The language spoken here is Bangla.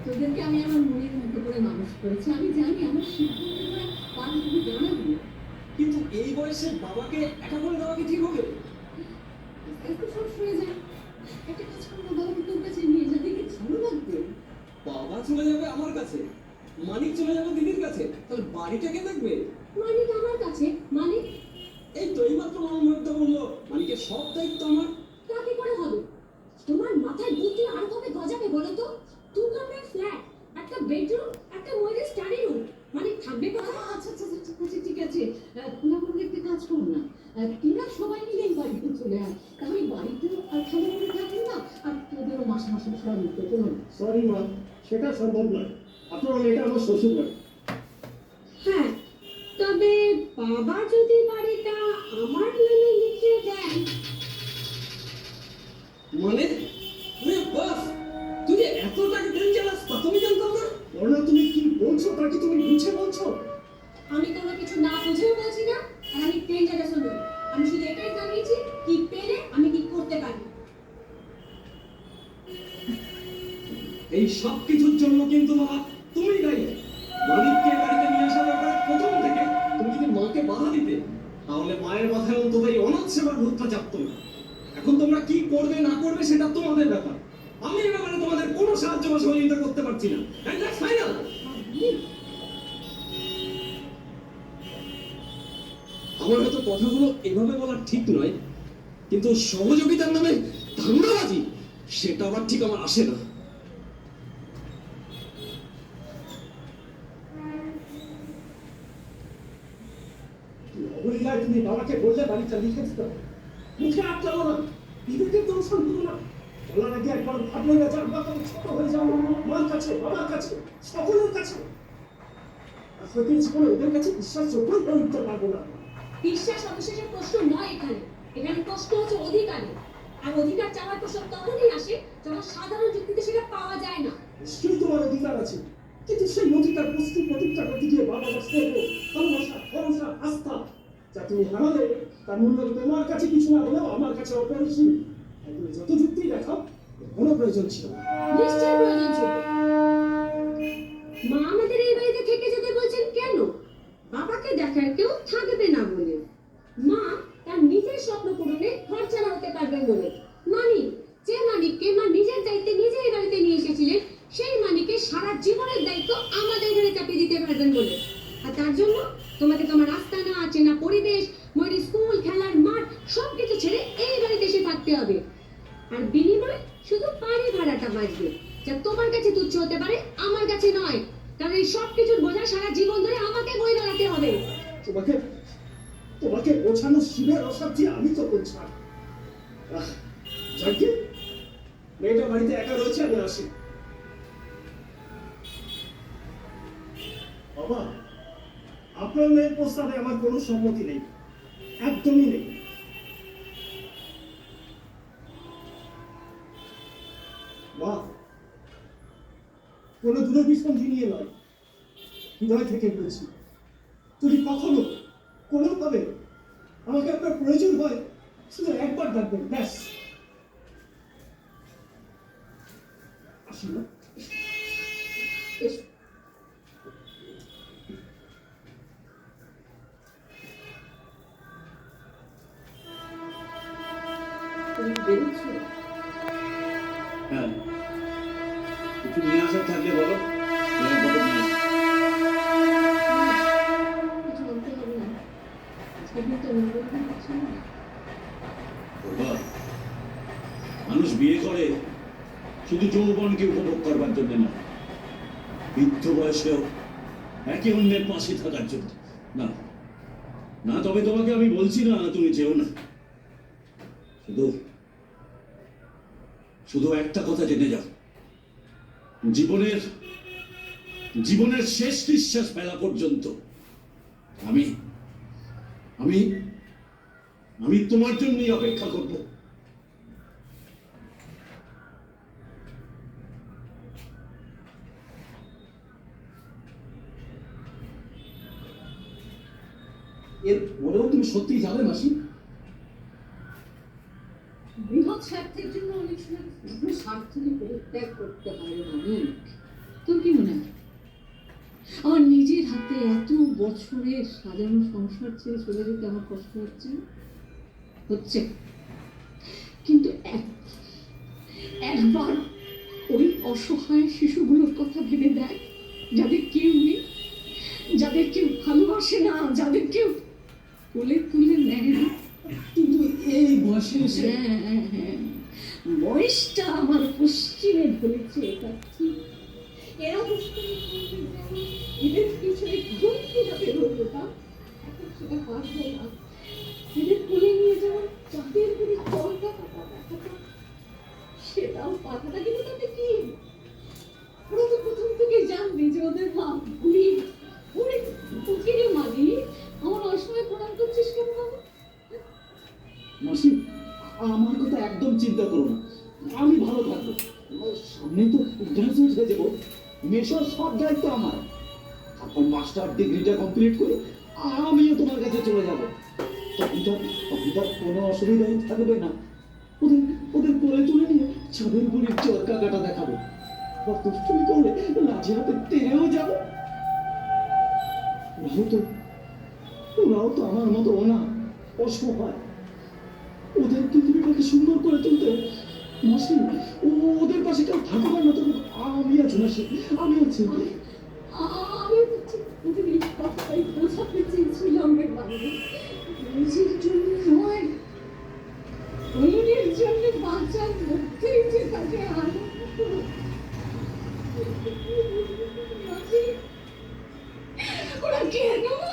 তোদেরকে আমি আমার মনের মতো করে মানুষ করেছি, আমি জানি আমার সিদ্ধান্তটা পাল্টে জানাবো। কিন্তু এই বয়সে বাবাকে একা করে দেওয়া কি ঠিক হবে? একটু সব সরে যায়, একটা কাজ করবো, বাবাকে তোর কাছে নিয়ে যা, দেখে ভালো লাগবে। বাবা চলে যাবে আমার কাছে, মানিক চলে যাবে দিদির কাছে, তাহলে বাড়িটা কে দেখবে? মানিক আমার কাছে, মানিক এই তো এইমাত্র মামা মধ্যে বললো মানিকের সব দায়িত্ব আমার। তা কি করে হবে? তোমার মাথায় বুদ্ধি আর কবে গজাবে বলো তো? দু কামরার ফ্ল্যাট, একটা বেডরুম, একটা ময়ূরের স্টাডি রুম, মানে থাকবে কোথায়? আচ্ছা আচ্ছা আচ্ছা আচ্ছা, ঠিক আছে, তোরা কোনো একটা কাজ করো না, তোরা সবাই মিলে এই বাড়িতে চলে আয়, তাহলে বাড়িতেও আর খালি করে থাকবে না, আর তোদেরও মাসে মাসে সব নিতে কোনো। সরি মা, সেটা সম্ভব নয়। আপনার এটা আমার শ্বশুর বাড়ি। হ্যাঁ, তবে বাবা যদি বাড়িটা আমার নামে লিখে দেন। মানে ওরে বাস, তুই যে এত টাকা ডেঞ্জারাস তা তুমি জানতাম না। বলো তুমি কি বলছো, তা কি তুমি বুঝে বলছো? আমি কোনো কিছু না বুঝেও বলছি না, আর আমি ডেঞ্জারাস নই। আমি শুধু এটাই জানিয়েছি কি পেরে আমি কি করতে পারি। এই সব কিছুর জন্য কিন্তু বাবা তুমি দায়ী। মানিককে বাড়িতে নিয়ে আসার ব্যাপারে প্রথম থেকে তুমি যদি মাকে বাধা দিতে, তাহলে মায়ের মাথায় অন্তত এই অনাথ সেবার ভূতটা চাপতো না। এখন তোমরা কি করবে না করবে সেটা তোমাদের ব্যাপার। আমি এই ব্যাপারে তোমাদের কোনো সাহায্য বা সহযোগিতা করতে পারছি না। And that's final. আমার হয়তো কথাগুলো এভাবে বলা ঠিক নয়, কিন্তু সহযোগিতার নামে ধান্দাবাজি সেটা আবার ঠিক আমার আসে না। অবলীলায় তুমি বাবাকে বললে বাড়িটা লিখে দিতে, মুখে আটকালো না, বিবেকে দর্শন করো না। বলার আগে একবার ভাবলে না যে আমরা তো ছোট হয়ে যাবো মার কাছে, বাবার কাছে, সকলের কাছে। আসলে জীবনে ওদের কাছে বিশ্বাসযোগ্যই হয়ে উঠতে পারবো না। বিশ্বাস অবিশ্বাসের প্রশ্ন নয় এখানে, এখানে প্রশ্ন হচ্ছে অধিকারে। আর অধিকার চাওয়ার প্রশ্ন তখনই আসে যখন সাধারণ যুক্তিতে সেটা পাওয়া যায় না। নিশ্চয়ই তোমার অধিকার আছে, কিন্তু সেই অধিকার বস্তু প্রতিষ্ঠা করতে গিয়ে বাবার স্নেহ, ভালোবাসা, ভরসা, আস্থা যা তুমি হারালে, তার মূল্য তোমার কাছে কিছু না হলেও আমার কাছে অপরিসীম। তুমি যত যুক্তি দেখাও, কোনো প্রয়োজন ছিল না। নিশ্চয়ই প্রয়োজন ছিল। মা আমাদের এই বাড়িতে থেকে যেতে বলছেন কেন? বাবাকে দেখার কেউ থাকবে না বলে। মা তার নিজের স্বপ্ন পূরণে খরচানা হতে পারবেন বলে। মানিক, যে মানিককে মা নিজের দায়িত্বে নিজে এই বাড়িতে নিয়ে এসেছিলেন, সেই মানিককে সারা জীবনের দায়িত্ব আমাদের ঘরে চাপিয়ে দিতে পারবেন বলে। আর তার জন্য তোমাকে তোমার আস্তানা, চেনা পরিবেশ, ময়ূরী স্কুল, খেলার মাঠ সবকিছু ছেড়ে এই বাড়িতে এসে থাকতে হবে। আর বিনিময়ে শুধু বাড়ি ভাড়াটা বাঁচবে, যা তোমার কাছে তুচ্ছ হতে পারে, আমার কাছে নয়। কারণ এই সব কিছুর বোঝা সারা জীবন ধরে আমাকে বই বেড়াতে হবে। তোমাকে তোমাকে বোঝানো শিবের অসাধ্যে আমি তো বলছি। যাকে মেয়েটা বাড়িতে একা রয়েছে, আমি আসি। বাবা, আপনার মেয়ের প্রস্তাবে আমার কোনো সম্মতি নেই, একদমই নেই। মা, কোনো দূরভিসন্ধি নিয়ে নয়, হৃদয় থেকে বলছি, যদি কখনো কোনোভাবে আমাকে আপনার প্রয়োজন হয়, শুধু একবার ডাকবেন, ব্যাস। আসি না? এসো। তুমি বেরোচ্ছো? হ্যাঁ, কিছু নিয়ে আসার থাকলে বলো, নিয়ে আসবো। কিছু বলতে হবে না, আজকে কিন্তু অন্যরকম কিছু না। বাবা, মানুষ বিয়ে করে শুধু যৌবনকে উপভোগ করবার জন্য না, বৃদ্ধ বয়সেও একে অন্যের পাশে থাকার জন্য। না না, তবে তোমাকে আমি বলছি না তুমি যেও না, শুধু শুধু একটা কথা জেনে যাও, জীবনের জীবনের শেষ নিঃশ্বাস ফেলা পর্যন্ত আমি আমি আমি তোমার জন্যই অপেক্ষা করব। এর পরেও তুমি সত্যিই যাবে মাসি? বৃহৎ স্বার্থের জন্য অনেক সময় স্বার্থকে পরিত্যাগ করতে হয় মানিক। এত বছরের সাজানো সংসার ছেড়ে চলে যেতে আমার কষ্ট হচ্ছে না? হচ্ছে, কিন্তু একবার ওই অসহায় শিশুগুলোর কথা ভেবে দেখ, যাদের কেউ নেই, যাদের কেউ ভালোবাসে না, যাদের কেউ কোলে তুলে নেয় না। কিন্তু এই বয়সে এসে হ্যাঁ, বয়সটা আমার পশ্চিমে ঢলেছে, এটা ঠিক। এরা পশ্চিমে ঢলছে যেমন এদের পিছনে ঘুম কিভাবে রইলো তা এখন সেটা পারবো না। এদের কোলে নিয়ে যেমন চাঁদের করে জলটা কাটা দেখাটা, সেটাও পাঠাটা, কিন্তু তাতে কি? ওরা তো প্রথম থেকে জানবে যে ওদের মা বুড়ি বুড়ি ফকিরে মালি, আমার অসময়ে প্রণাম করছিস কেন বাবা? মাসি, আমার কথা একদম চিন্তা করো না, আমি ভালো থাকবো। সামনে তো গ্রাজুয়েট হয়ে যাবো, মেশর সব দায়িত্ব আমার। তারপর মাস্টার ডিগ্রিটা কমপ্লিট করে আমিও তোমার কাছে চলে যাব। তখন কোনো অসুবিধাই থাকবে না। ওদের ওদের কোলে তুলে নিয়ে ছাদের বুড়ির চরকা কাটা দেখাবো। রক্ত চুরি করলে লাঠি হাতে টেনেও যাবো। ওরাও তো আমার মতো না, অসহায়। ওদের পৃথিবীটাকে সুন্দর করে তুলতে মাসি, ওদের পাশে কেউ থাকবে না। তখন আমি আছি মাসি, আমি আছি। আমি হচ্ছে ওদের এই কথাটাই বোঝাতে চেয়েছিলাম রে বাবু। নিজের জন্য নয়, অন্যের জন্য বাঁচার মধ্যেই যে থাকে